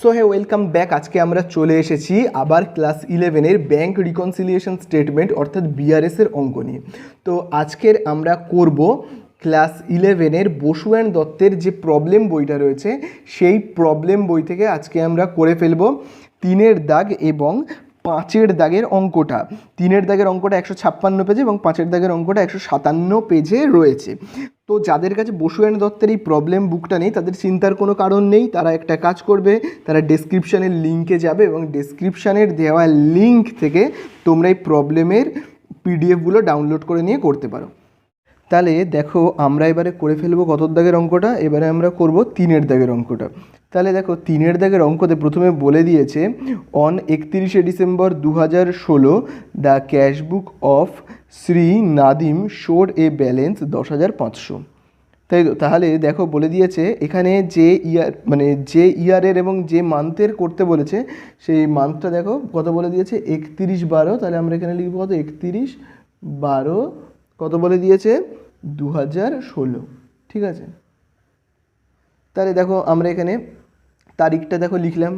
So hey welcome back. আজকে আমরা চলে এসেছি আবার ক্লাস 11-এর ব্যাঙ্ক রিকনসিলিয়েশন স্টেটমেন্ট অর্থাৎ বিআরএসের অঙ্ক নিয়ে। তো আজকের আমরা করব ক্লাস 11-এর বসু অ্যান্ড দত্তের যে প্রবলেম বইটা রয়েছে সেই প্রবলেম বই থেকে আজকে আমরা করে ফেলব 3-এর দাগ এবং 5-এর দাগের অঙ্কটা। 3-এর দাগের অঙ্কটা 156 পেজে এবং 5-এর দাগের অঙ্কটা 157 পেজে রয়েছে। তো যাদের কাছে বসু অ্যান্ড দত্তের এই প্রবলেম বুকটা নেই তাদের চিন্তার কোনো কারণ নেই। তারা একটা কাজ করবে, তারা ডেসক্রিপশানের লিঙ্কে যাবে এবং ডেসক্রিপশানের দেওয়া লিঙ্ক থেকে তোমরা এই প্রবলেমের পিডিএফগুলো ডাউনলোড করে নিয়ে করতে পারো। তাহলে দেখো আমরা এবারে করে ফেলবো কত দাগের অঙ্কটা। এবারে আমরা করব 3-এর দাগের অঙ্কটা। তাহলে দেখো 3-এর দাগের অঙ্কতে প্রথমে বলে দিয়েছে অন 31শে December 2016 the cashbook of Shri Nadim showed a balance 10,500। তাই তো, তাহলে দেখো বলে দিয়েছে এখানে যে ইয়ার মানে যে ইয়ারের এবং যে মান্থের করতে বলেছে সেই মান্থটা দেখো কত বলে দিয়েছে 31/12। তাহলে আমরা এখানে লিখবো কত 31/12 কত বলে দিয়েছে 2016। ঠিক আছে, তাহলে দেখো আমরা এখানে তারিখটা দেখো লিখলাম।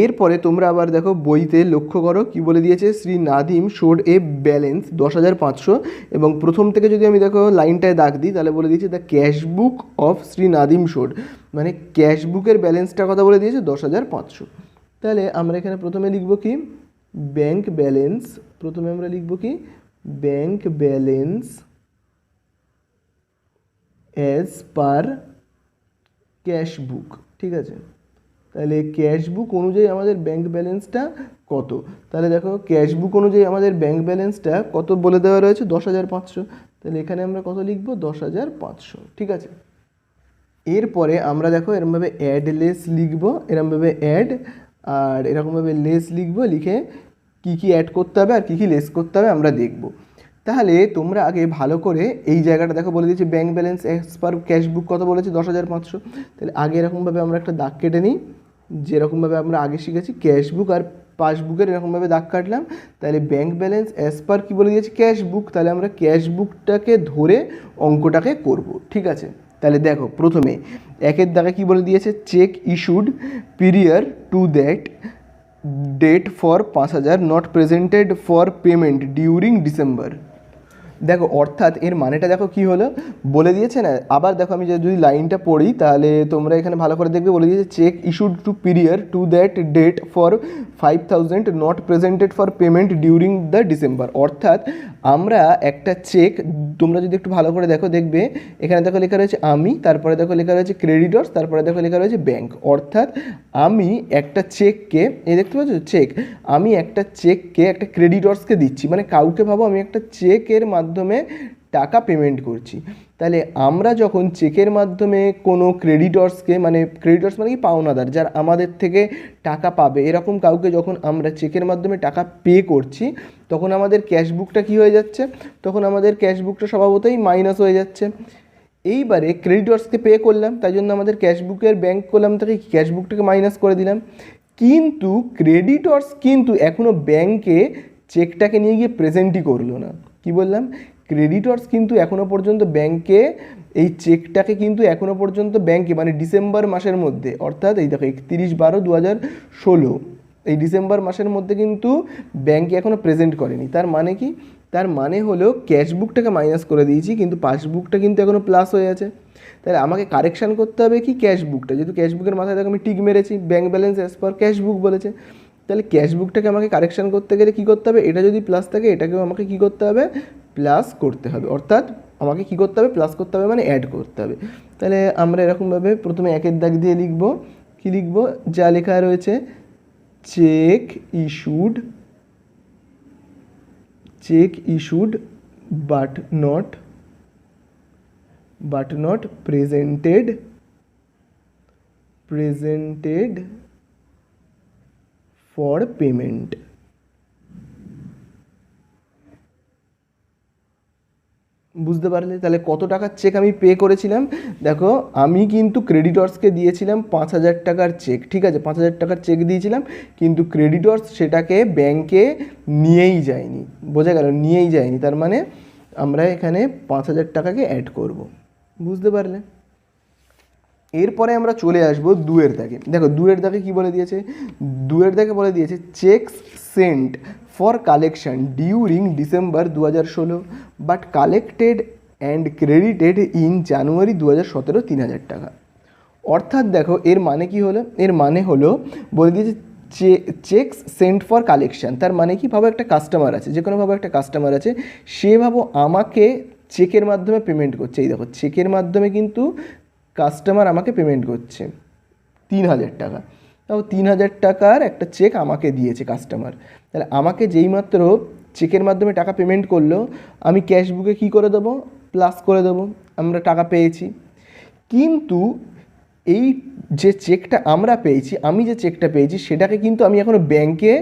এরপরে তোমরা আবার দেখো বইতে লক্ষ্য করো কি বলে দিয়েছে Shri Nadim showed a balance 10,500 এবং প্রথম থেকে যদি আমি দেখো লাইনটায় দাগ দিই তাহলে বলে দিয়েছে the cashbook of Shri Nadim showed, মানে ক্যাশবুকের ব্যালেন্সটা কথা বলে দিয়েছে 10,500। তাহলে আমরা এখানে প্রথমে লিখব কি ব্যাংক ব্যালেন্স, প্রথমে আমরা লিখব কি bank balance as per cashbook. ঠিক আছে, তাহলে ক্যাশবুক অনুযায়ী আমাদের ব্যাংক ব্যালেন্সটা কত। তাহলে দেখো ক্যাশবুক অনুযায়ী আমাদের ব্যাংক ব্যালেন্সটা কত বলে দেওয়া রয়েছে 10,500। তাহলে এখানে আমরা কত লিখব 10,500। ঠিক আছে, এরপরে আমরা দেখো এরকমভাবে অ্যাড লেস লিখবো, এরকমভাবে অ্যাড আর এরকমভাবে লেস লিখবো, লিখে কি কি অ্যাড করতে হবে আর কি কি লেস করতে হবে আমরা দেখব। তাহলে তোমরা আগে ভালো করে এই জায়গাটা দেখো বলে দিয়েছি bank balance as per cashbook কত বলেছে 10,500। তাহলে আগে এরকমভাবে আমরা একটা দাগ কেটে নিই, যেরকমভাবে আমরা আগে শিখেছি ক্যাশবুক আর পাসবুকের এরকমভাবে দাগ কাটলাম। তাহলে ব্যাংক ব্যালেন্স অ্যাজ পার কী বলে দিয়েছি ক্যাশবুক, তাহলে আমরা ক্যাশবুকটাকে ধরে অঙ্কটাকে করব। ঠিক আছে, তাহলে দেখো প্রথমে 1-এর দাগে কী বলে দিয়েছে cheque issued prior to that date for 5,000 not presented for payment during December. দেখো অর্থাৎ এর মানেটা দেখো কি হলো বলে দিয়েছে না। আবার দেখো আমি যদি লাইনটা পড়ি তাহলে তোমরা এখানে ভালো করে দেখবে বলে দিয়েছে cheque issued to prior to that date for 5,000 not presented for payment during the December. অর্থাৎ আমরা একটা চেক, তোমরা যদি একটু ভালো করে দেখো দেখবে এখানে দেখো লেখা রয়েছে আমি, তারপরে দেখো লেখা রয়েছে ক্রেডিটর্স, তারপরে দেখো লেখা রয়েছে ব্যাংক। অর্থাৎ আমি একটা চেককে, এই দেখতে পাচ্ছ চেক, আমি একটা চেককে একটা ক্রেডিটর্সকে দিচ্ছি, মানে কাউকে ভাবো আমি একটা চেকের মাধ্যমে টাকা পেমেন্ট করছি। তাহলে আমরা যখন চেকের মাধ্যমে কোনো ক্রেডিটর্সকে, মানে ক্রেডিটর্স মানে কি পাওনাদার, যারা আমাদের থেকে টাকা পাবে এরকম কাউকে যখন আমরা চেকের মাধ্যমে টাকা পে করছি তখন আমাদের ক্যাশবুকটা কী হয়ে যাচ্ছে, তখন আমাদের ক্যাশবুকটা স্বভাবতই মাইনাস হয়ে যাচ্ছে। এইবারে ক্রেডিটর্সকে পে করলাম তাই জন্য আমাদের ক্যাশবুকের ব্যাংক করলাম থেকে ক্যাশবুকটাকে মাইনাস করে দিলাম। কিন্তু ক্রেডিটর্স কিন্তু এখনও ব্যাংকে চেকটাকে নিয়ে গিয়ে প্রেজেন্টই করলো না। কি বললাম, ক্রেডিটর্স কিন্তু এখনও পর্যন্ত ব্যাংকে এই চেকটাকে কিন্তু এখনও পর্যন্ত ব্যাংকে মানে ডিসেম্বর মাসের মধ্যে, অর্থাৎ এই দেখো 31/12/2016 এই ডিসেম্বর মাসের মধ্যে কিন্তু ব্যাংকে এখনও প্রেজেন্ট করেনি। তার মানে কি, তার মানে হলো ক্যাশবুকটাকে মাইনাস করে দিয়েছি কিন্তু পাসবুকটা কিন্তু এখনও প্লাস হয়ে আছে। তাহলে আমাকে কারেকশান করতে হবে কি ক্যাশবুকটা, যেহেতু ক্যাশবুকের মাথায় দেখো আমি টিক মেরেছি bank balance as per cashbook বলেছে। তাহলে ক্যাশবুকটাকে আমাকে কারেকশান করতে গেলে কী করতে হবে, এটা যদি প্লাস থাকে এটাকেও আমাকে কী করতে হবে প্লাস করতে হবে, অর্থাৎ আমাকে কী করতে হবে প্লাস করতে হবে মানে অ্যাড করতে হবে। তাহলে আমরা এরকমভাবে প্রথমে 1-এর দাগ দিয়ে লিখব, কী লিখব যা লেখা রয়েছে cheque issued but not presented for payment. বুঝতে পারলে, তাহলে কত টাকার চেক আমি পে করেছিলাম, দেখো আমি কিন্তু ক্রেডিটর্সকে দিয়েছিলাম 5,000 টাকার চেক। ঠিক আছে, 5,000 টাকার চেক দিয়েছিলাম কিন্তু ক্রেডিটর্স সেটাকে ব্যাংকে নিয়েই যায়নি, বোঝা গেল নিয়েই যায়নি। তার মানে আমরা এখানে 5,000 টাকাকে অ্যাড করব। বুঝতে পারলে, এরপরে আমরা চলে আসবো দুয়ের দাগে। দেখো দুয়ের দাগে কী বলে দিয়েছে, দুয়ের দাগে বলে দিয়েছে checks Saint for collection during December 2016 but collected and credited in January 2017 3,000 টাকা। অর্থাৎ দেখো এর মানে কি হলো, এর মানে হলো বলে দিয়েছে চেকস সেন্ট ফর কালেকশন, তার মানে কি, ভাবো একটা কাস্টমার আছে, যে কোনোভাবে একটা কাস্টমার আছে, সে ভাবো আমাকে চেকের মাধ্যমে পেমেন্ট করছে। এই দেখো চেকের মাধ্যমে কিন্তু কাস্টমার আমাকে পেমেন্ট করছে 3,000 টাকা। তাও 3,000 টাকার একটা চেক আমাকে দিয়েছে কাস্টমার। তাহলে আমাকে যেইমাত্র চেকের মাধ্যমে টাকা পেমেন্ট করলো, আমি ক্যাশবুকে কী করে দেবো, প্লাস করে দেবো, আমরা টাকা পেয়েছি। কিন্তু এই যে চেকটা আমরা পেয়েছি, আমি যে চেকটা পেয়েছি সেটাকে কিন্তু আমি এখনও ব্যাংকে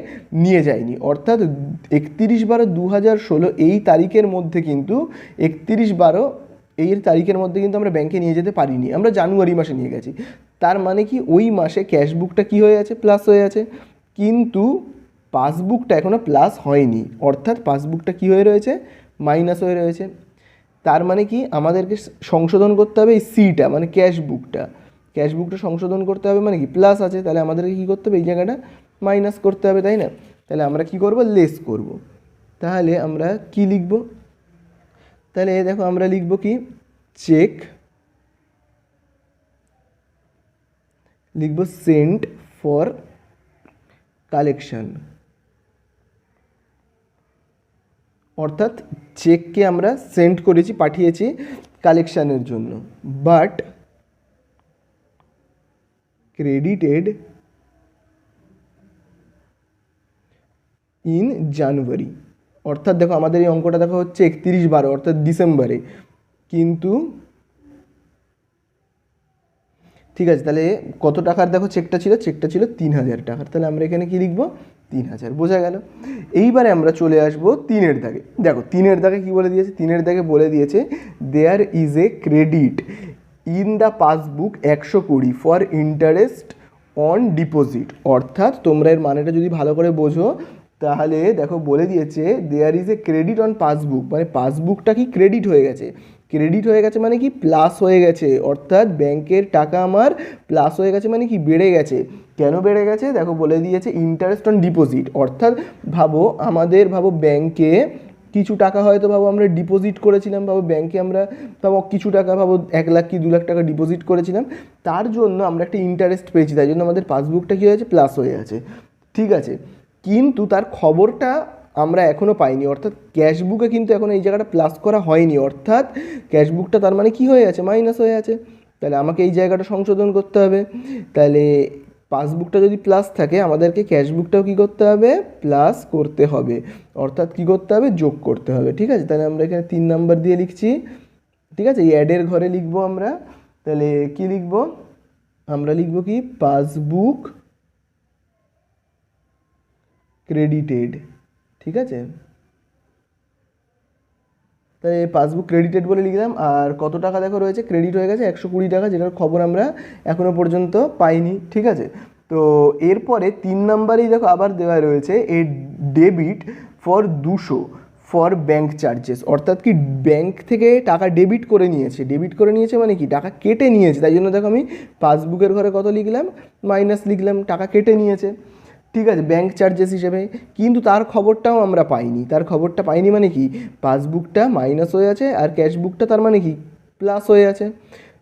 নিয়ে যাইনি। অর্থাৎ 31/12/2016 এই তারিখের মধ্যে কিন্তু 31/12 এই তারিখের মধ্যে কিন্তু আমরা ব্যাংকে নিয়ে যেতে পারিনি, আমরা জানুয়ারি মাসে নিয়ে গেছি। তার মানে কি ওই মাসে ক্যাশবুকটা কি হয়ে আছে, প্লাস হয়ে আছে, কিন্তু পাসবুকটা এখনও প্লাস হয়নি। অর্থাৎ পাসবুকটা কি হয়ে রয়েছে, মাইনাস হয়ে রয়েছে। তার মানে কি আমাদেরকে সংশোধন করতে হবে এই সিটা, মানে ক্যাশবুকটা সংশোধন করতে হবে, মানে কি প্লাস আছে, তাহলে আমাদেরকে কী করতে হবে, এই জায়গাটা মাইনাস করতে হবে, তাই না? তাহলে আমরা কি করব, লেস করব। তাহলে আমরা কি লিখব, তাহলে দেখো আমরা লিখব কি, চেক লিখব সেন্ট ফর কালেকশন, অর্থাৎ চেককে আমরা সেন্ড করেছি, পাঠিয়েছি কালেকশানের জন্য, বাট ক্রেডিটেড ইন জানুয়ারি। অর্থাৎ দেখো আমাদের এই অঙ্কটা দেখো হচ্ছে 31/12 অর্থাৎ ডিসেম্বরে, কিন্তু ঠিক আছে, তাহলে কত টাকার দেখো চেকটা ছিল, 3,000 টাকার। তাহলে আমরা এখানে কি লিখবো, 3,000, বোঝা গেল। এইবারে আমরা চলে আসবো 3-এর দাগে। দেখো 3-এর দাগে কী বলে দিয়েছে, 3-এর দাগে বলে দিয়েছে there is a credit in the passbook 120 for interest on deposit. অর্থাৎ তোমরা এর মানেটা যদি ভালো করে বোঝো, তাহলে দেখো বলে দিয়েছে there is a credit on passbook, মানে পাসবুকটা কি ক্রেডিট হয়ে গেছে, ক্রেডিট হয়ে গেছে মানে কি প্লাস হয়ে গেছে। অর্থাৎ ব্যাংকের টাকা আমার প্লাস হয়ে গেছে, মানে কি বেড়ে গেছে। কেন বেড়ে গেছে, দেখো বলে দিয়েছে ইন্টারেস্ট অন ডিপোজিট। অর্থাৎ ভাবো ব্যাংকে কিছু টাকা হয়তো আমরা ডিপোজিট করেছিলাম, ব্যাংকে আমরা কিছু টাকা 1 লাখ কি 2 লাখ টাকা ডিপোজিট করেছিলাম, তার জন্য আমরা একটা ইন্টারেস্ট পেয়েছি, তাই জন্য আমাদের পাসবুকটা কী হয়েছে, প্লাস হয়ে আছে, ঠিক আছে। কিন্তু তার খবরটা আমরা এখনও পাইনি, অর্থাৎ ক্যাশবুকে কিন্তু এখন এই জায়গাটা প্লাস করা হয়নি, অর্থাৎ ক্যাশবুকটা তার মানে কি হয়ে আছে, মাইনাস হয়ে আছে। তাহলে আমাকে এই জায়গাটা সংশোধন করতে হবে। তাহলে পাসবুকটা যদি প্লাস থাকে, আমাদেরকে ক্যাশবুকটাও কী করতে হবে, প্লাস করতে হবে, অর্থাৎ কী করতে হবে, যোগ করতে হবে, ঠিক আছে। তাহলে আমরা এখানে 3 নাম্বার দিয়ে লিখছি, ঠিক আছে। এই অ্যাডের ঘরে লিখবো আমরা, তাহলে কি লিখবো, আমরা লিখবো কি, পাসবুক ক্রেডিটেড, ঠিক আছে। তাহলে পাসবুক ক্রেডিটেড বলে লিখলাম। আর কত টাকা দেখো রয়েছে, ক্রেডিট হয়ে গেছে 120 টাকা, যেটার খবর আমরা এখনও পর্যন্ত পাইনি, ঠিক আছে। তো এরপরে 3 নাম্বারেই দেখো আবার দেওয়া রয়েছে a debit for 200 for bank charges. অর্থাৎ কি ব্যাঙ্ক থেকে টাকা ডেবিট করে নিয়েছে মানে কি টাকা কেটে নিয়েছে, তাই জন্য দেখো আমি পাসবুকের ঘরে কত লিখলাম, মাইনাস লিখলাম, টাকা কেটে নিয়েছে, ঠিক আছে, ব্যাঙ্ক চার্জেস হিসেবে। কিন্তু তার খবরটাও আমরা পাইনি, মানে কি পাসবুকটা মাইনাস হয়ে আছে আর ক্যাশবুকটা তার মানে কি প্লাস হয়ে আছে।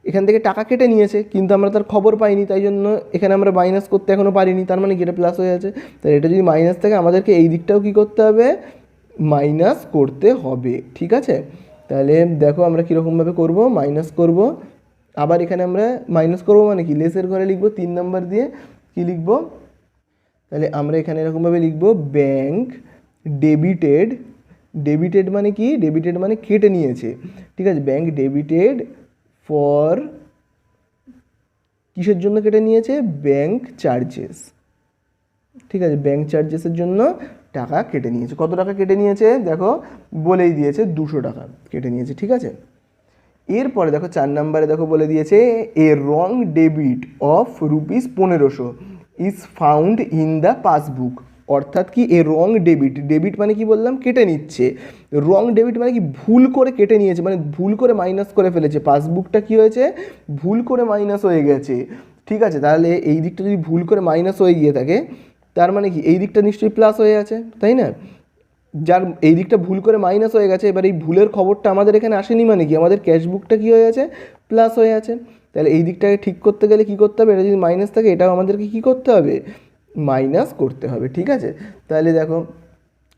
এখান থেকে টাকা কেটে নিয়েছে কিন্তু আমরা তার খবর পাইনি, তাই জন্য এখানে আমরা মাইনাস করতে এখনও পারিনি, তার মানে কি এটা প্লাস হয়ে আছে। তাই এটা যদি মাইনাস থাকে, আমাদেরকে এই দিকটাও কী করতে হবে, মাইনাস করতে হবে, ঠিক আছে। তাহলে দেখো আমরা কীরকমভাবে করব, মাইনাস করব, আবার এখানে আমরা মাইনাস করব, মানে কি লেসের ঘরে লিখব 3 নাম্বার দিয়ে, কি লিখব, তাহলে আমরা এখানে এরকমভাবে লিখব ব্যাঙ্ক ডেবিটেড মানে কি, ডেবিটেড মানে কেটে নিয়েছে, ঠিক আছে। ব্যাঙ্ক ডেবিটেড ফর কিসের জন্য কেটে নিয়েছে, ব্যাঙ্ক চার্জেস, ঠিক আছে, ব্যাঙ্ক চার্জেসের জন্য টাকা কেটে নিয়েছে। কত টাকা কেটে নিয়েছে দেখো বলেই দিয়েছে, 200 টাকা কেটে নিয়েছে, ঠিক আছে। এরপরে দেখো 4 নাম্বারে দেখো বলে দিয়েছে a wrong debit of rupees 1500 is found in the passbook. অর্থাৎ কি এ রং ডেবিট, ডেবিট মানে কি বললাম, কেটে নিচ্ছে, রং ডেবিট মানে কি ভুল করে কেটে নিয়েছে, মানে ভুল করে মাইনাস করে ফেলেছে, পাসবুকটা কি হয়েছে, ভুল করে মাইনাস হয়ে গেছে। ঠিক আছে, তাহলে এই দিকটা যদি ভুল করে মাইনাস হয়ে গিয়ে থাকে তার মানে কি এই দিকটা নিশ্চয়ই প্লাস হয়ে আছে, তাই না? যার এই দিকটা ভুল করে মাইনাস হয়ে গেছে, এবার এই ভুলের খবরটা আমাদের এখানে আসেনি মানে কি আমাদের ক্যাশবুকটা কী হয়ে আছে, প্লাস হয়ে আছে। তাহলে এই দিকটাকে ঠিক করতে গেলে কী করতে হবে, এটা যদি মাইনাস থাকে এটাও আমাদেরকে কী করতে হবে, মাইনাস করতে হবে। ঠিক আছে, তাহলে দেখো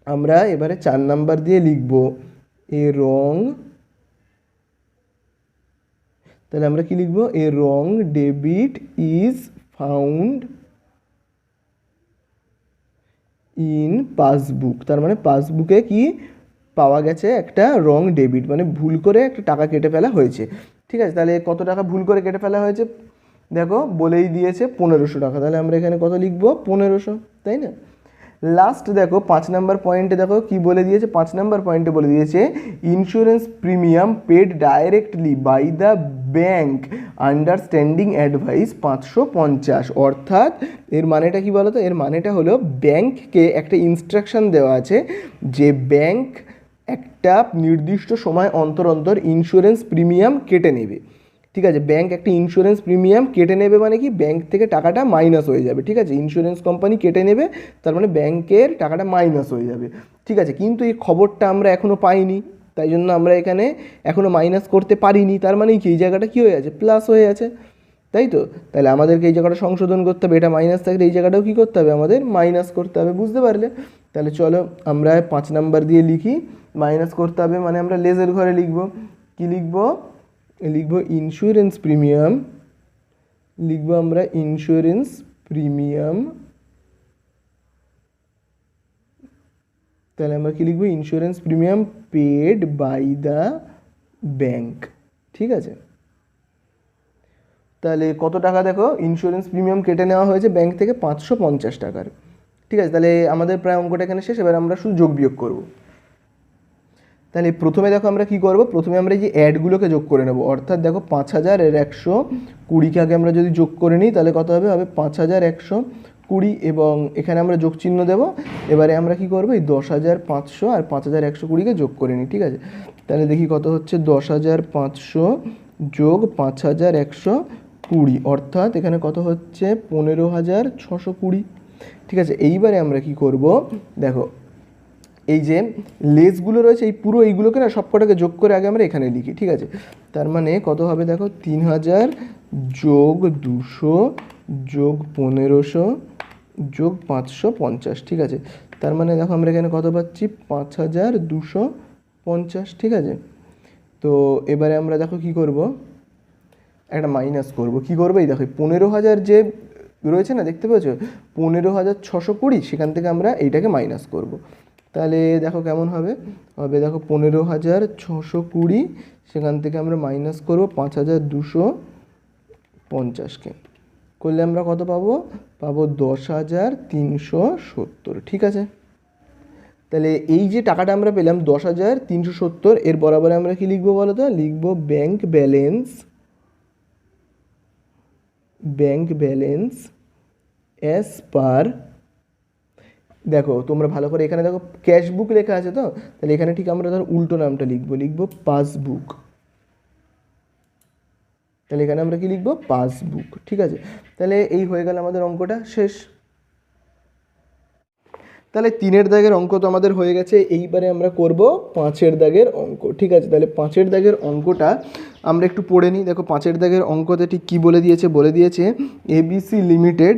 আমরা এবারে 4 নাম্বার দিয়ে লিখব এ রং, তাহলে আমরা কি লিখব, a wrong debit is found in passbook, তার মানে পাসবুকে কি পাওয়া গেছে, একটা রং ডেবিট মানে ভুল করে একটা টাকা কেটে ফেলা হয়েছে। ঠিক আছে, তাহলে কত টাকা ভুল করে কেটে ফেলা হয়েছে, দেখো বলেই দিয়েছে 1500 টাকা, তাহলে আমরা এখানে কত লিখবো, 1500, তাই না? লাস্ট দেখো 5 নাম্বার পয়েন্টে দেখো কি বলে দিয়েছে, 5 নাম্বার পয়েন্টে বলে দিয়েছে insurance premium paid directly by the bank understanding advice 550, অর্থাৎ এর মানেটা কি বলো তো, এর মানেটা হলো ব্যাংককে একটা ইনস্ট্রাকশন দেওয়া আছে যে ব্যাংক একটা নির্দিষ্ট সময় অন্তর অন্তর ইন্স্যুরেন্স প্রিমিয়াম কেটে নেবে। ঠিক আছে, ব্যাংক একটা ইন্স্যুরেন্স প্রিমিয়াম কেটে নেবে মানে কি ব্যাংক থেকে টাকাটা মাইনাস হয়ে যাবে। ঠিক আছে, ইন্স্যুরেন্স কোম্পানি কেটে নেবে, তার মানে ব্যাংকের টাকাটা মাইনাস হয়ে যাবে। ঠিক আছে, কিন্তু এই খবরটা আমরা এখনও পাইনি, তাই জন্য আমরা এখানে এখনও মাইনাস করতে পারিনি, তার মানে কি এই জায়গাটা কী হয়ে আছে, প্লাস হয়ে আছে, তাই তো? তাহলে আমাদেরকে এই জায়গাটা সংশোধন করতে হবে, এটা মাইনাস থাকলে এই জায়গাটাও কী করতে হবে, আমাদের মাইনাস করতে হবে, বুঝতে পারলে? তাহলে চলো আমরা 5 নাম্বার দিয়ে লিখি, মাইনাস করতে হবে মানে আমরা লেজের ঘরে লিখব, কি লিখব, লিখব ইন্স্যুরেন্স প্রিমিয়াম, লিখব আমরা ইন্স্যুরেন্স প্রিমিয়াম, তাহলে আমরা কি লিখব, insurance premium paid by the bank. ঠিক আছে, তাহলে কত টাকা দেখো ইন্স্যুরেন্স প্রিমিয়াম কেটে নেওয়া হয়েছে ব্যাংক থেকে, 550 টাকার। ঠিক আছে, তাহলে আমাদের প্রায় অঙ্কটা এখানে শেষ, এবার আমরা শুধু যোগ বিয়োগ করব। তাহলে প্রথমে দেখো আমরা কি করব, প্রথমে আমরা এই যে অ্যাডগুলোকে যোগ করে নেব, অর্থাৎ দেখো 5000 এর 120কে আগে আমরা যদি যোগ করে নিই তাহলে কত হবে, হবে 5120, এবং এখানে আমরা যোগ চিহ্ন দেবো। এবারে আমরা কি করব, এই 10500 আর 5120কে যোগ করে নিই। ঠিক আছে, তাহলে দেখি কত হচ্ছে, 10500 যোগ 5120, অর্থাৎ এখানে কত হচ্ছে, 15620। ঠিক আছে, এইবারে আমরা কি করব, দেখো এই যে লেসগুলো রয়েছে এই পুরো এইগুলোকে না সবকটাকে যোগ করে আগে আমরা এখানে লিখি। ঠিক আছে, তার মানে কত হবে দেখো, 3000 যোগ 200 যোগ 1500 যোগ 550। ঠিক আছে, তার মানে দেখো আমরা এখানে কত পাচ্ছি, 5250। ঠিক আছে, তো এবারে আমরা দেখো কি করব, একটা মাইনাস করব, কি করবো, এই দেখো 15000 যে রয়েছে না দেখতে পাচ্ছ, 15620, সেখান থেকে আমরা এইটাকে মাইনাস করব। তাহলে দেখো কেমন হবে, হবে দেখো 15620, সেখান থেকে আমরা মাইনাস করব 5250কে, করলে আমরা কত পাবো, পাবো 10370। ঠিক আছে, তাহলে এই যে টাকাটা আমরা পেলাম 10370, এর বরাবরে আমরা কি লিখবো বলো তো, লিখবো bank balance, bank balance as per, দেখো তোমরা ভালো করে এখানে দেখো ক্যাশবুক লেখা আছে তো, তাহলে এখানে ঠিক আমরা ধর উল্টো নামটা লিখবো, লিখবো পাসবুক, তাহলে এখানে আমরা কি লিখবো, পাসবুক। ঠিক আছে, তাহলে এই হয়ে গেল আমাদের অঙ্কটা শেষ। তাহলে 3-এর দাগের অঙ্ক তো আমাদের হয়ে গেছে, এইবারে আমরা করব 5-এর দাগের অঙ্ক। ঠিক আছে, তাহলে 5-এর দাগের অঙ্কটা আমরা একটু পড়ে নিই। দেখো 5-এর দাগের অঙ্কতে ঠিক কী বলে দিয়েছে, বলে দিয়েছে ABC limited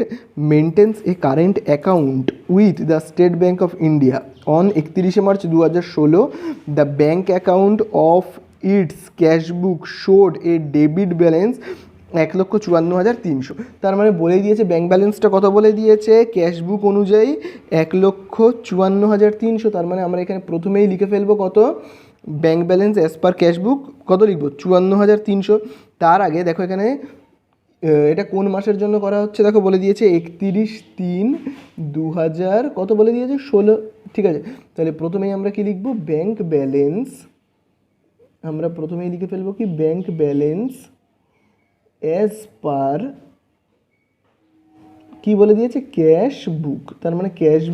maintains a current account with the State Bank of India on 31শে March 2016, the bank account of its cashbook showed a debit balance 1,54,300। তার মানে বলে দিয়েছে ব্যাঙ্ক ব্যালেন্সটা কত বলে দিয়েছে, ক্যাশবুক অনুযায়ী 1,54,300। তার মানে আমরা এখানে প্রথমেই লিখে ফেলবো কত, bank balance as per cashbook কত লিখবো, 54,300। তার আগে দেখো এখানে এটা কোন মাসের জন্য করা হচ্ছে, দেখো বলে দিয়েছে 31/3/2000 কত বলে দিয়েছে, 16। ঠিক আছে, তাহলে প্রথমেই আমরা কি লিখবো, ব্যাঙ্ক ব্যালেন্স, আমরা প্রথমেই লিখে ফেলবো কি, ব্যাঙ্ক ব্যালেন্স অ্যাজ পার কি বলে দিয়েছে, ক্যাশ বুক। তার মানে ক্যাশ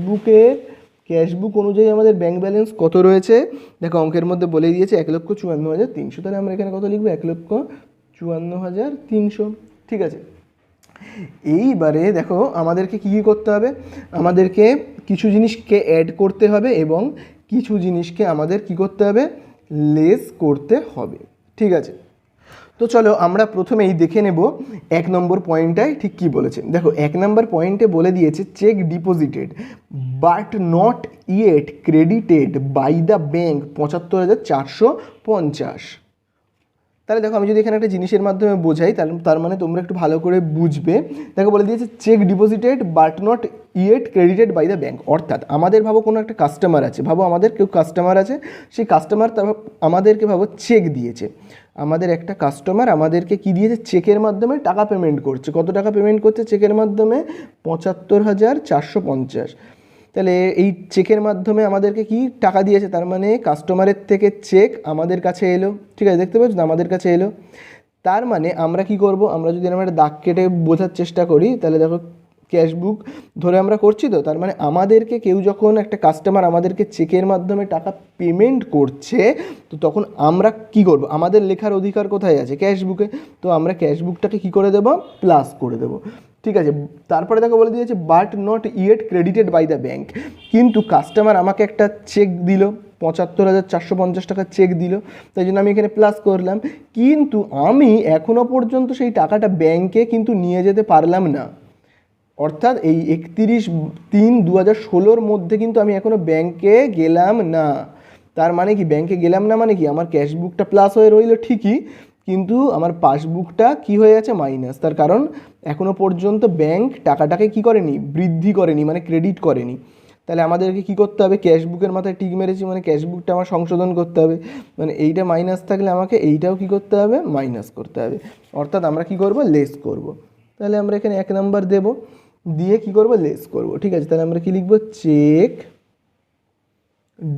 বুক অনুযায়ী আমাদের ব্যাংক ব্যালেন্স কত রয়েছে, দেখো অঙ্কের মধ্যে বলে দিয়েছে 1,54,300। তাহলে আমরা এখানে কত লিখবো, 1,54,300। ঠিক আছে, এইবারে দেখো আমাদেরকে কী কী করতে হবে, আমাদেরকে কিছু জিনিসকে অ্যাড করতে হবে এবং কিছু জিনিসকে আমাদের কি করতে হবে, লেস করতে হবে। ঠিক আছে, তো চলো আমরা প্রথমেই দেখে নেব 1 নম্বর পয়েন্টটায় ঠিক কী বলেছে। দেখো 1 নম্বর পয়েন্টে বলে দিয়েছে cheque deposited but not yet credited by the bank 75,450। তাহলে দেখো আমি যদি এখানে একটা জিনিসের মাধ্যমে বোঝাই তার মানে তোমরা একটু ভালো করে বুঝবে। দেখো বলে দিয়েছে cheque deposited but not yet credited by the bank, অর্থাৎ আমাদের ভাবো কোনো একটা কাস্টমার আছে, ভাবো আমাদের কেউ কাস্টমার আছে, সেই কাস্টমার আমাদেরকে ভাবো চেক দিয়েছে, আমাদের একটা কাস্টমার আমাদেরকে কি দিয়েছে, চেকের মাধ্যমে টাকা পেমেন্ট করছে। কত টাকা পেমেন্ট করছে চেকের মাধ্যমে, 75,450। তাহলে এই চেকের মাধ্যমে আমাদেরকে কি টাকা দিয়েছে, তার মানে কাস্টমারের থেকে চেক আমাদের কাছে এলো। ঠিক আছে, দেখতে পাচ্ছ আমাদের কাছে এলো। তার মানে আমরা কি করব, আমরা যদি আমরা একটা দাগ কেটে বোঝার চেষ্টা করি, তাহলে দেখো ক্যাশবুক ধরে আমরা করছি, তো তার মানে আমাদেরকে কেউ যখন একটা কাস্টমার আমাদেরকে চেকের মাধ্যমে টাকা পেমেন্ট করছে, তো তখন আমরা কি করব, আমাদের লেখার অধিকার কোথায় আছে, ক্যাশবুকে। তো আমরা ক্যাশবুকটাকে কি করে দেব, প্লাস করে দেব। ঠিক আছে, তারপরে দেখো বলে দিয়েছে but not yet credited by the bank, কিন্তু কাস্টমার আমাকে একটা চেক দিল, 75,450 টাকার চেক দিল, তাই জন্য আমি এখানে প্লাস করলাম, কিন্তু আমি এখনও পর্যন্ত সেই টাকাটা ব্যাঙ্কে কিন্তু নিয়ে যেতে পারলাম না। অর্থাৎ এই 31/3/2016 মধ্যে কিন্তু আমি এখনও ব্যাঙ্কে গেলাম না। তার মানে কি, ব্যাঙ্কে গেলাম না মানে কি, আমার ক্যাশবুকটা প্লাস হয়ে রইল ঠিকই, কিন্তু আমার পাসবুকটা কি হয়ে আছে, মাইনাস। তার কারণ এখনও পর্যন্ত ব্যাঙ্ক টাকাটাকে কি করেনি, বৃদ্ধি করেনি, মানে ক্রেডিট করেনি। তাহলে আমাদেরকে কি করতে হবে, ক্যাশবুকের মাথায় টিক মেরেছি, মানে ক্যাশবুকটা আমার সংশোধন করতে হবে, মানে এইটা মাইনাস থাকলে আমাকে এইটাও কি করতে হবে, মাইনাস করতে হবে। অর্থাৎ আমরা কি করব, লেস করব। তাহলে আমরা এখানে 1 নাম্বার দেব, দিয়ে কি করব, লেস করব। ঠিক আছে, তাহলে আমরা কি লিখব, চেক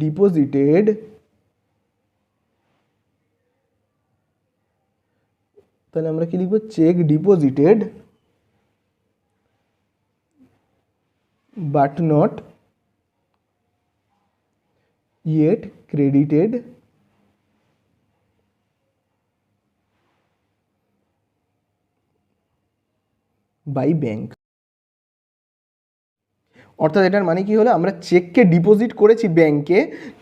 ডিপোজিটেড তাহলে আমরা কি লিখব, cheque deposited but not yet credited by bank. অর্থাৎ এটার মানে কি হলো, আমরা চেককে ডিপোজিট করেছি ব্যাঙ্কে,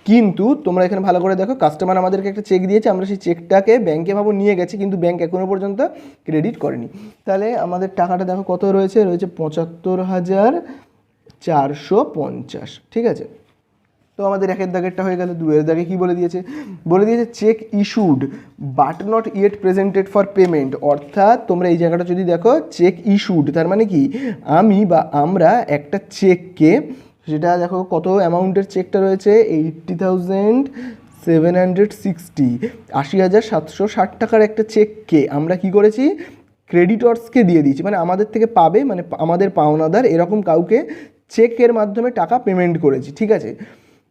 কিন্তু তোমরা এখানে ভালো করে দেখো, কাস্টমার আমাদেরকে একটা চেক দিয়েছে, আমরা সেই চেকটাকে ব্যাঙ্কে ভাবো নিয়ে গেছি, কিন্তু ব্যাঙ্ক এখনও পর্যন্ত ক্রেডিট করেনি। তাহলে আমাদের টাকাটা দেখো কত রয়েছে, 75,450। ঠিক আছে, তো আমাদের 1 দাগেরটা হয়ে গেল। 2 দাগে কি বলে দিয়েছে, বলে দিয়েছে cheque issued but not yet presented for payment. অর্থাৎ তোমরা এই জায়গাটা যদি দেখো, চেক ইস্যুড তার মানে কি, আমি বা আমরা একটা চেককে, সেটা দেখো কত অ্যামাউন্টের চেকটা রয়েছে, 80,760, 80,760 টাকার একটা চেককে আমরা কি করেছি, ক্রেডিটর্সকে দিয়ে দিয়েছি, মানে আমাদের থেকে পাবে, মানে আমাদের পাওনাদার এরকম কাউকে চেকের মাধ্যমে টাকা পেমেন্ট করেছি। ঠিক আছে,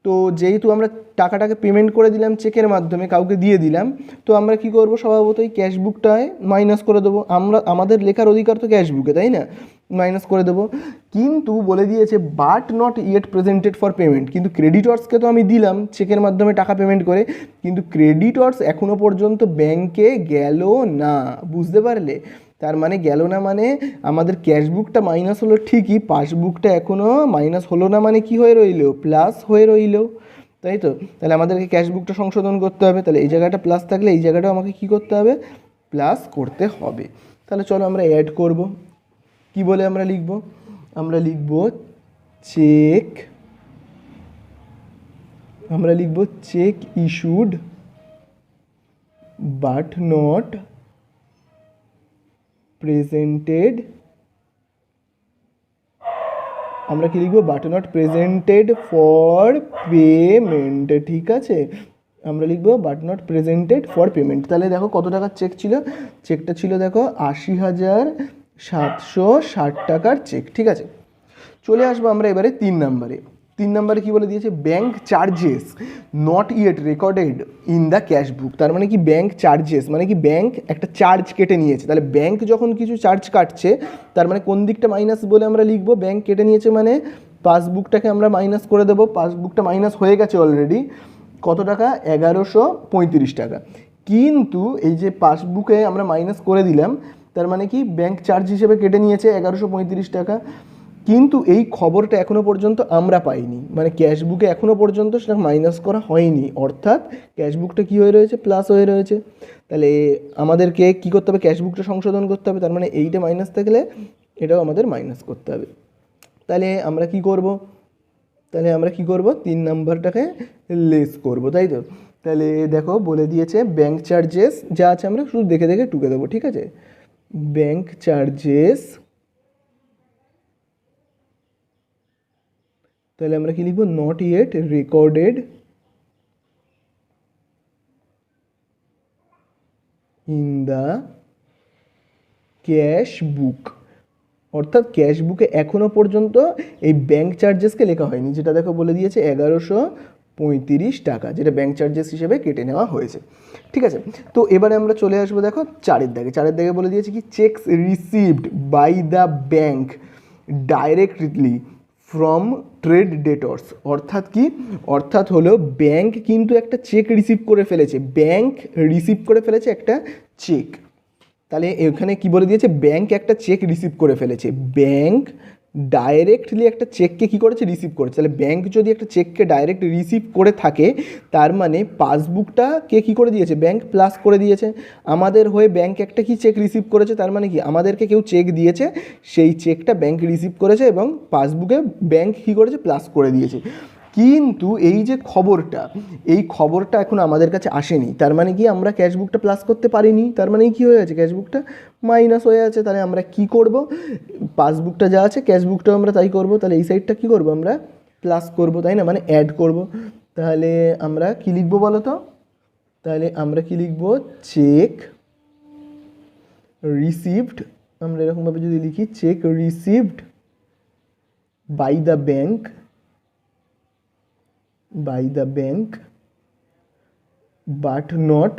তো যেহেতু আমরা টাকাটাকে পেমেন্ট করে দিলাম চেকের মাধ্যমে, কাউকে দিয়ে দিলাম, তো আমরা কি করব, স্বভাবতই ক্যাশবুকটায় মাইনাস করে দেবো। আমাদের লেখার অধিকার তো ক্যাশবুকে, তাই না, মাইনাস করে দেবো। কিন্তু বলে দিয়েছে but not yet presented for payment, কিন্তু ক্রেডিটর্সকে তো আমি দিলাম চেকের মাধ্যমে টাকা পেমেন্ট করে, কিন্তু ক্রেডিটর্স এখনও পর্যন্ত ব্যাঙ্কে গেল না। বুঝতে পারলে, তার মানে গেল না মানে আমাদের ক্যাশবুকটা মাইনাস হলো ঠিকই, পাসবুকটা এখনও মাইনাস হলো না, মানে কি হয়ে রইল, প্লাস হয়ে রইল, তাই তো। তাহলে আমাদেরকে ক্যাশবুকটা সংশোধন করতে হবে, তাহলে এই জায়গাটা প্লাস থাকলে এই জায়গাটাও আমাকে কি করতে হবে, প্লাস করতে হবে। তাহলে চলো আমরা অ্যাড করব। কি বলে আমরা লিখব, আমরা লিখব cheque, cheque issued but not presented, আমরা কি লিখব, but not presented for payment. ঠিক আছে, আমরা লিখব but not presented for payment. তাহলে দেখো কত টাকার চেক ছিল, চেকটা ছিল দেখো 80,760 টাকার চেক। ঠিক আছে, চলে আসবো আমরা এবারে 3 নাম্বারে। 3 নম্বরে কি বলে দিয়েছে, bank charges not yet recorded in the cash বুক। তার মানে কি ব্যাঙ্ক চার্জেস মানে কি ব্যাঙ্ক একটা চার্জ কেটে নিয়েছে। তাহলে ব্যাঙ্ক যখন কিছু চার্জ কাটছে তার মানে কোন দিকটা মাইনাস বলে আমরা লিখবো, ব্যাঙ্ক কেটে নিয়েছে মানে পাসবুকটাকে আমরা মাইনাস করে দেবো। পাসবুকটা মাইনাস হয়ে গেছে অলরেডি, কত টাকা, 1135 টাকা। কিন্তু এই যে পাসবুকে আমরা মাইনাস করে দিলাম তার মানে কি ব্যাঙ্ক চার্জ হিসেবে কেটে নিয়েছে 1135 টাকা, কিন্তু এই খবরটা এখনও পর্যন্ত আমরা পাইনি, মানে ক্যাশবুকে এখনও পর্যন্ত সেটা মাইনাস করা হয়নি, অর্থাৎ ক্যাশবুকটা কী হয়ে রয়েছে, প্লাস হয়ে রয়েছে। তাহলে আমাদেরকে কী করতে হবে, ক্যাশবুকটা সংশোধন করতে হবে, তার মানে এইটা মাইনাস থাকলে এটাও আমাদের মাইনাস করতে হবে। তাহলে আমরা কি করব, 3 নাম্বারটাকে লেস করব, তাই তো। তাহলে দেখো বলে দিয়েছে ব্যাঙ্ক চার্জেস যা আছে আমরা শুধু দেখে দেখে টুকে দেবো, ঠিক আছে। ব্যাঙ্ক চার্জেস, তাহলে আমরা কি লিখবো, not yet recorded in the cash book, অর্থাৎ ক্যাশ বুকে এখনও পর্যন্ত এই ব্যাঙ্ক চার্জেসকে লেখা হয়নি, যেটা দেখো বলে দিয়েছে 1135 টাকা, যেটা ব্যাঙ্ক চার্জেস হিসেবে কেটে নেওয়া হয়েছে, ঠিক আছে। তো এবারে আমরা চলে আসবো দেখো 4 দাগে বলে দিয়েছে কি, cheques received by the bank directly from trade debtors, অর্থাৎ কি, অর্থাৎ হলো ব্যাঙ্ক কিন্তু একটা চেক রিসিভ করে ফেলেছে, ব্যাঙ্ক রিসিভ করে ফেলেছে একটা চেক। তাহলে এখানে কি বলে দিয়েছে, ব্যাঙ্ক একটা চেক রিসিভ করে ফেলেছে, ব্যাঙ্ক ডাইরেক্টলি একটা চেককে কী করেছে, রিসিভ করেছে। তাহলে ব্যাঙ্ক যদি একটা চেককে ডাইরেক্ট রিসিভ করে থাকে তার মানে পাসবুকটা কে কী করে দিয়েছে, ব্যাঙ্ক প্লাস করে দিয়েছে। আমাদের হয়ে ব্যাঙ্ক একটা কি চেক রিসিভ করেছে, তার মানে কি আমাদেরকে কেউ চেক দিয়েছে, সেই চেকটা ব্যাঙ্ক রিসিভ করেছে এবং পাসবুকে ব্যাঙ্ক কী করেছে, প্লাস করে দিয়েছে। কিন্তু এই যে খবরটা, এই খবরটা এখন আমাদের কাছে আসেনি, তার মানে কি আমরা ক্যাশবুকটা প্লাস করতে পারিনি, তার মানে কি হয়ে আছে, ক্যাশবুকটা মাইনাস হয়ে আছে। তাহলে আমরা কি করব, পাসবুকটা যা আছে ক্যাশবুকটাও আমরা তাই করব, তাহলে এই সাইডটা কি করব, আমরা প্লাস করব, তাই না, মানে অ্যাড করব। তাহলে আমরা কি লিখবো বলো তো, তাহলে আমরা কি লিখব, চেক রিসিভড, আমরা এরকমভাবে যদি লিখি, cheque received by the bank but not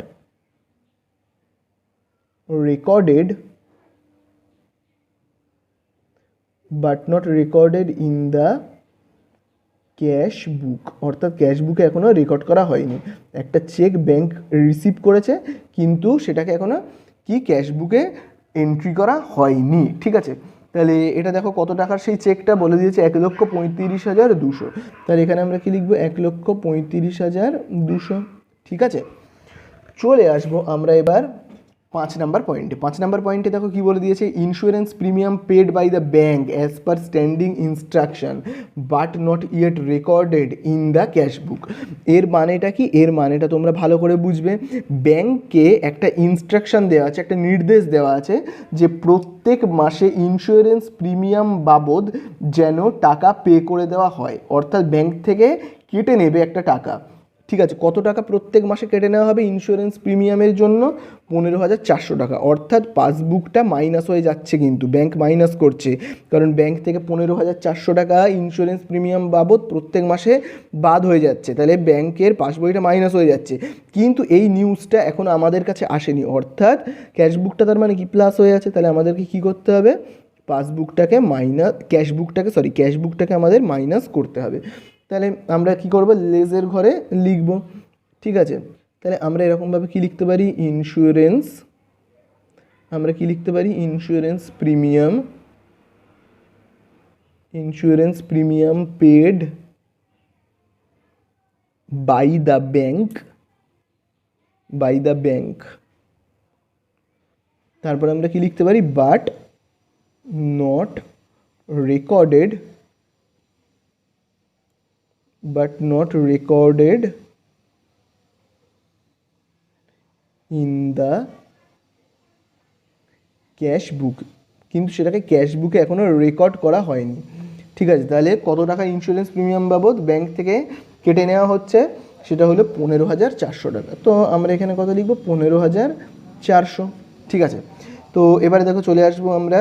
recorded in the cash book, অর্থাৎ ক্যাশ বুকে এখনও রেকর্ড করা হয়নি। একটা চেক ব্যাঙ্ক রিসিভ করেছে কিন্তু সেটাকে এখনও কি ক্যাশ বুকে এন্ট্রি করা হয়নি, ঠিক আছে। তাহলে এটা দেখো কত টাকার সেই চেকটা বলে দিয়েছে, 1,35,200। তাহলে এখানে আমরা কি লিখবো, 1,35,200, ঠিক আছে। চলে আসবো আমরা এবার 5 নাম্বার পয়েন্টে দেখো কি বলে দিয়েছে, insurance premium paid by the bank as per standing instruction but not yet recorded in the cash book. এর মানেটা কি, এর মানেটা তোমরা ভালো করে বুঝবে। ব্যাঙ্ককে একটা ইনস্ট্রাকশন দেওয়া আছে, একটা নির্দেশ দেওয়া আছে যে প্রত্যেক মাসে ইন্স্যুরেন্স প্রিমিয়াম বাবদ যেন টাকা পে করে দেওয়া হয়, অর্থাৎ ব্যাঙ্ক থেকে কেটে নেবে একটা টাকা, ঠিক আছে। কত টাকা প্রত্যেক মাসে কেটে নেওয়া হবে ইন্স্যুরেন্স প্রিমিয়ামের জন্য, 15,400 টাকা, অর্থাৎ পাসবুকটা মাইনাস হয়ে যাচ্ছে, কিন্তু ব্যাঙ্ক মাইনাস করছে, কারণ ব্যাঙ্ক থেকে 15,400 টাকা ইন্স্যুরেন্স প্রিমিয়াম বাবদ প্রত্যেক মাসে বাদ হয়ে যাচ্ছে, তাহলে ব্যাঙ্কের পাসবইটা মাইনাস হয়ে যাচ্ছে। কিন্তু এই নিউজটা এখন আমাদের কাছে আসেনি, অর্থাৎ ক্যাশবুকটা তার মানে কি প্লাস হয়ে আছে। তাহলে আমাদেরকে কী করতে হবে, পাসবুকটাকে ক্যাশবুকটাকে আমাদের মাইনাস করতে হবে। তাহলে আমরা কি করব, লেজের ঘরে লিখব, ঠিক আছে। তাহলে আমরা এরকমভাবে কি লিখতে পারি, insurance premium paid by the bank, তারপর আমরা কি লিখতে পারি, but not recorded in the cash book, কিন্তু সেটাকে ক্যাশ বুকে এখনও রেকর্ড করা হয়নি, ঠিক আছে। তাহলে কত টাকা ইন্স্যুরেন্স প্রিমিয়াম বাবদ ব্যাঙ্ক থেকে কেটে নেওয়া হচ্ছে, সেটা হলো 15,400 টাকা। তো আমরা এখানে কত লিখবো, 15,400, ঠিক আছে। তো এবারে দেখো চলে আসবো আমরা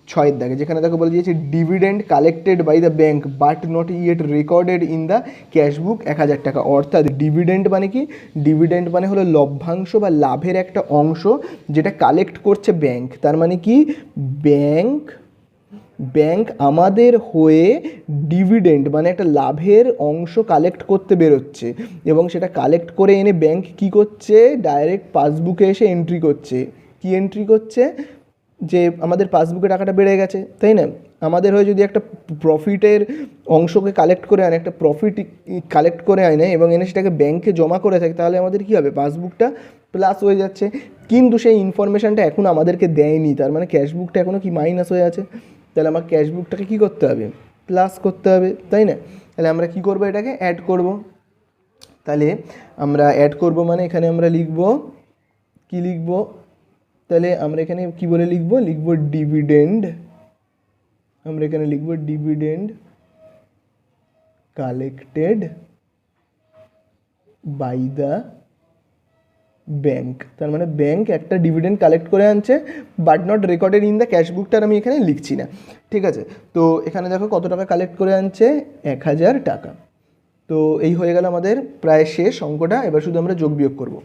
ছয়ের দাগে, যেখানে দেখো বলে দিয়েছে dividend collected by the bank but not yet recorded in the cash book 1000 টাকা। অর্থাৎ ডিভিডেন্ড মানে কি? ডিভিডেন্ড মানে হলো লভ্যাংশ বা লাভের একটা অংশ যেটা কালেক্ট করছে ব্যাঙ্ক। তার মানে কি ব্যাঙ্ক আমাদের হয়ে ডিভিডেন্ড মানে একটা লাভের অংশ কালেক্ট করতে বেরোচ্ছে, এবং সেটা কালেক্ট করে এনে ব্যাঙ্ক কি করছে? ডাইরেক্ট পাসবুকে এসে এন্ট্রি করছে। কি এন্ট্রি করছে? যে আমাদের পাসবুকে টাকাটা বেড়ে গেছে, তাই না? আমাদের হয়ে যদি একটা প্রফিটের অংশকে কালেক্ট করে আনে, একটা প্রফিট কালেক্ট করে আনে এবং এনে সেটাকে ব্যাঙ্কে জমা করে থাকে, তাহলে আমাদের কী হবে? পাসবুকটা প্লাস হয়ে যাচ্ছে। কিন্তু সেই ইনফরমেশানটা এখন আমাদেরকে দেয়নি, তার মানে ক্যাশবুকটা এখনও কি মাইনাস হয়ে আছে। তাহলে আমার ক্যাশবুকটাকে কী করতে হবে? প্লাস করতে হবে, তাই না? তাহলে আমরা কি করব? এটাকে অ্যাড করব। তাহলে আমরা অ্যাড করব মানে এখানে আমরা লিখব, কি লিখব? তাহলে আমরা এখানে কি বলে লিখব? লিখব ডিভিডেন্ড। আমরা এখানে লিখব dividend collected by the bank. তার মানে ব্যাঙ্ক একটা ডিভিডেন্ড কালেক্ট করে আনছে, but not recorded in the cash বুকটার আমি এখানে লিখছি না, ঠিক আছে? তো এখানে দেখো কত টাকা কালেক্ট করে আনছে? 1000 টাকা। তো এই হয়ে গেল আমাদের প্রায় শেষ অঙ্কটা। এবার শুধু আমরা যোগ বিয়োগ করব।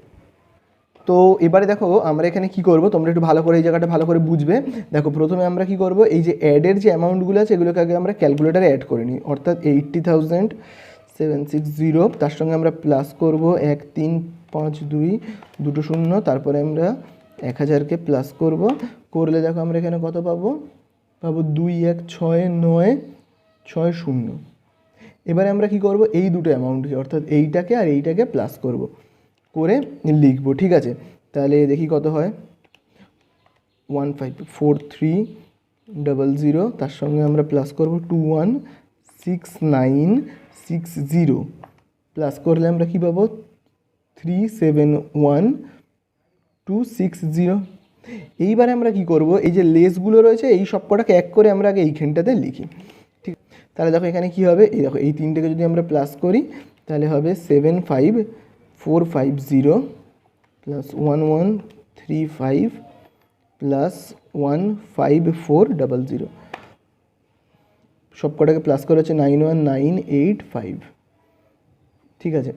তো এবারে দেখো আমরা এখানে কি করব, তোমরা একটু ভালো করে এই জায়গাটা ভালো করে বুঝবে। দেখো প্রথমে আমরা কি করব, এই যে অ্যাডের যে অ্যামাউন্টগুলো আছে এগুলোকে আগে আমরা ক্যালকুলেটারে অ্যাড করে নিই। অর্থাৎ 80,760, তার সঙ্গে আমরা প্লাস করব 1 3 5 2 দুটো শূন্য, তারপরে আমরা 1000কে প্লাস করব। করলে দেখো আমরা এখানে কত পাবো? 2 1 6 9 6 0। এবারে আমরা কি করব, এই দুটো অ্যামাউন্টকে অর্থাৎ এইটাকে আর এইটাকে প্লাস করব, করে লিখব, ঠিক আছে? তাহলে দেখি কত হয়। 154300, তার সঙ্গে আমরা প্লাস করব 216960, প্লাস করলে আমরা কি পাবো? 371260। এইবারে আমরা কি করব, এই যে লেসগুলো রয়েছে এই সব কটাকে এক করে আমরা আগে এইখানটাতে লিখি, ঠিক? তাহলে দেখো এখানে কি হবে, এই দেখো এই তিনটেকে যদি আমরা প্লাস করি তাহলে হবে 75450 প্লাস 1135 প্লাস 15400, সব কটাকে প্লাস করে হচ্ছে 91985, ঠিক আছে?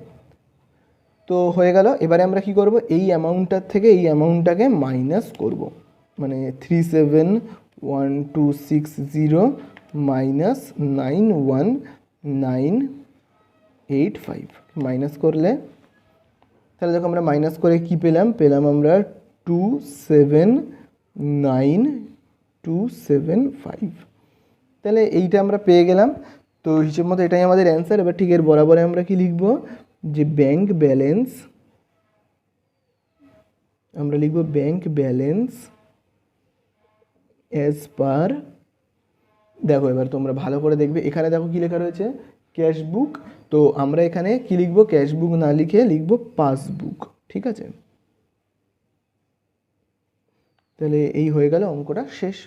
তো হয়ে গেল। এবারে আমরা কি করব, এই অ্যামাউন্টটার থেকে এই অ্যামাউন্টটাকে মাইনাস করব, মানে 371260 মাইনাস 91985 মাইনাস করলে তাহলে দেখো আমরা মাইনাস করে কি পেলাম? পেলাম আমরা 279275। তাহলে এইটা আমরা পেয়ে গেলাম। তো হিসেব মতো এটাই আমাদের অ্যান্সার। এবার ঠিক এর বরাবরে আমরা কি লিখব, যে ব্যাঙ্ক ব্যালেন্স, আমরা লিখব ব্যাঙ্ক ব্যালেন্স অ্যাজ পার, দেখো এবার তোমরা ভালো করে দেখবে, এখানে দেখো কি লেখা রয়েছে? ক্যাশ বুক। তো আমরা এখানে কি লিখব? ক্যাশ বুক না লিখে লিখব পাসবুক, ঠিক আছে? তাহলে এই হয়ে গেল অঙ্কটা শেষ।